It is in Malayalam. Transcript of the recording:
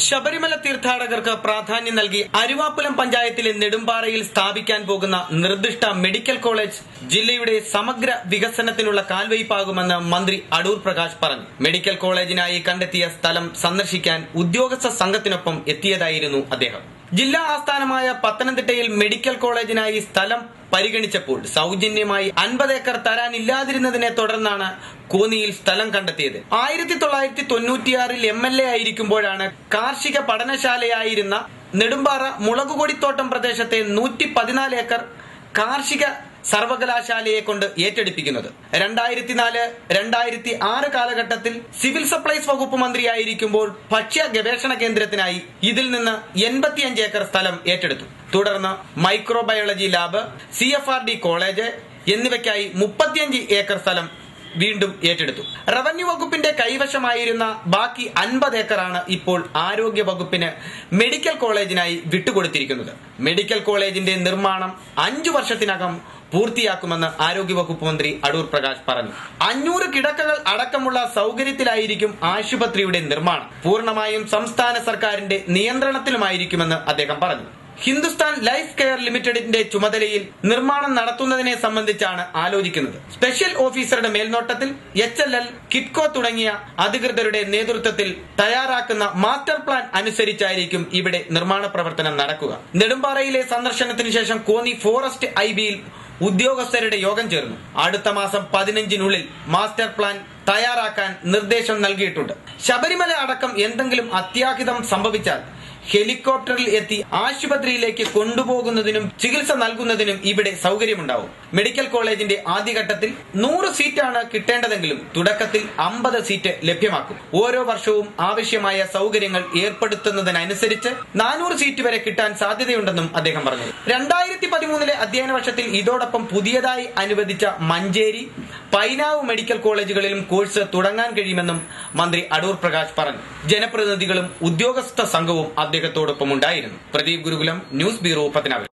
ശബരിമല തീർത്ഥാടകർക്ക് പ്രാധാന്യം നൽകി അരുവാപ്പുലം പഞ്ചായത്തിലെ നെടുമ്പാറയിൽ സ്ഥാപിക്കാൻ പോകുന്ന നിർദ്ദിഷ്ട മെഡിക്കൽ കോളേജ് ജില്ലയുടെ സമഗ്ര വികസനത്തിനുള്ള കാൽവയ്പാകുമെന്ന് മന്ത്രി അടൂർ പ്രകാശ് പറഞ്ഞു. മെഡിക്കൽ കോളേജിനായി കണ്ടെത്തിയ സ്ഥലം സന്ദർശിക്കാൻ ഉദ്യോഗസ്ഥ സംഘത്തിനൊപ്പം എത്തിയതായിരുന്നു അദ്ദേഹം. ജില്ലാ ആസ്ഥാനമായ പത്തനംതിട്ടയിൽ മെഡിക്കൽ കോളേജിനായി സ്ഥലം പരിഗണിച്ചപ്പോൾ സൗജന്യമായി 50 ഏക്കർ തരാനില്ലാതിരുന്നതിനെ തുടർന്നാണ് കോന്നിയിൽ സ്ഥലം കണ്ടെത്തിയത്. 1996 MLA ആയിരിക്കുമ്പോഴാണ് കാർഷിക പഠനശാലയായിരുന്ന നെടുമ്പാറ മുളകുകൊടിത്തോട്ടം പ്രദേശത്തെ 114 ഏക്കർ കാർഷിക സർവകലാശാലയെ കൊണ്ട് ഏറ്റെടുപ്പിക്കുന്നത്. 2004-2006 കാലഘട്ടത്തിൽ സിവിൽ സപ്ലൈസ് വകുപ്പ് മന്ത്രിയായിരിക്കുമ്പോൾ ഭക്ഷ്യ ഗവേഷണ കേന്ദ്രത്തിനായി ഇതിൽ നിന്ന് 85 ഏക്കർ സ്ഥലം ഏറ്റെടുത്തു. തുടർന്ന് മൈക്രോബയോളജി ലാബ്, CFRD കോളേജ് എന്നിവയ്ക്കായി 35 ഏക്കർ സ്ഥലം വീണ്ടും ഏറ്റെടുത്തു. റവന്യൂ വകുപ്പിന്റെ കൈവശമായിരുന്ന ബാക്കി 50 ഏക്കറാണ് ഇപ്പോൾ ആരോഗ്യ വകുപ്പിന് മെഡിക്കൽ കോളേജിനായി വിട്ടുകൊടുത്തിരിക്കുന്നത്. മെഡിക്കൽ കോളേജിന്റെ നിർമ്മാണം 5 വർഷത്തിനകം പൂർത്തിയാക്കുമെന്ന് ആരോഗ്യവകുപ്പ് മന്ത്രി അടൂർ പ്രകാശ് പറഞ്ഞു. 500 കിടക്കകൾ അടക്കമുള്ള സൗകര്യത്തിലായിരിക്കും ആശുപത്രിയുടെ നിർമ്മാണം. പൂർണ്ണമായും സംസ്ഥാന സർക്കാരിന്റെ നിയന്ത്രണത്തിലുമായിരിക്കുമെന്ന് അദ്ദേഹം പറഞ്ഞു. ഹിന്ദുസ്ഥാൻ ലൈഫ് കെയർ ലിമിറ്റഡിന്റെ ചുമതലയിൽ നിർമ്മാണം നടത്തുന്നതിനെ സംബന്ധിച്ചാണ് ആലോചിക്കുന്നത്. സ്പെഷ്യൽ ഓഫീസറുടെ മേൽനോട്ടത്തിൽ HLL, കിറ്റ്കോ തുടങ്ങിയ അധികൃതരുടെ നേതൃത്വത്തിൽ തയ്യാറാക്കുന്ന മാസ്റ്റർ പ്ലാൻ അനുസരിച്ചായിരിക്കും ഇവിടെ നിർമ്മാണ പ്രവർത്തനം നടക്കുക. നെടുമ്പാറയിലെ സന്ദർശനത്തിന് ശേഷം കോന്നി ഫോറസ്റ്റ് IBയിൽ ഉദ്യോഗസ്ഥരുടെ യോഗം ചേർന്നു. അടുത്ത മാസം 15-നുള്ളിൽ മാസ്റ്റർ പ്ലാൻ തയ്യാറാക്കാൻ നിർദ്ദേശം നൽകിയിട്ടുണ്ട്. ശബരിമല അടക്കം എന്തെങ്കിലും അത്യാഹിതം സംഭവിച്ചാൽ ഹെലികോപ്റ്ററിൽ എത്തി ആശുപത്രിയിലേക്ക് കൊണ്ടുപോകുന്നതിനും ചികിത്സ നൽകുന്നതിനും ഇവിടെ സൗകര്യമുണ്ടാവും. മെഡിക്കൽ കോളേജിന്റെ ആദ്യഘട്ടത്തിൽ 100 സീറ്റാണ് കിട്ടേണ്ടതെങ്കിലും തുടക്കത്തിൽ 50 സീറ്റ് ലഭ്യമാക്കും. ഓരോ വർഷവും ആവശ്യമായ സൗകര്യങ്ങൾ ഏർപ്പെടുത്തുന്നതിനനുസരിച്ച് 400 സീറ്റ് വരെ കിട്ടാൻ സാധ്യതയുണ്ടെന്നും അദ്ദേഹം പറഞ്ഞു. 2013 അധ്യയന വർഷത്തിൽ ഇതോടൊപ്പം പുതിയതായി അനുവദിച്ച മഞ്ചേരി, പൈനാവ് മെഡിക്കൽ കോളേജുകളിലും കോഴ്സ് തുടങ്ങാൻ കഴിയുമെന്നും മന്ത്രി അടൂർ പ്രകാശ് പറഞ്ഞു. ജനപ്രതിനിധികളും ഉദ്യോഗസ്ഥ സംഘവും അദ്ദേഹത്തോടൊപ്പം ഉണ്ടായിരുന്നു. പ്രദീപ് ഗുരുകുലം, ന്യൂസ് ബ്യൂറോ, പത്തനാപുരം.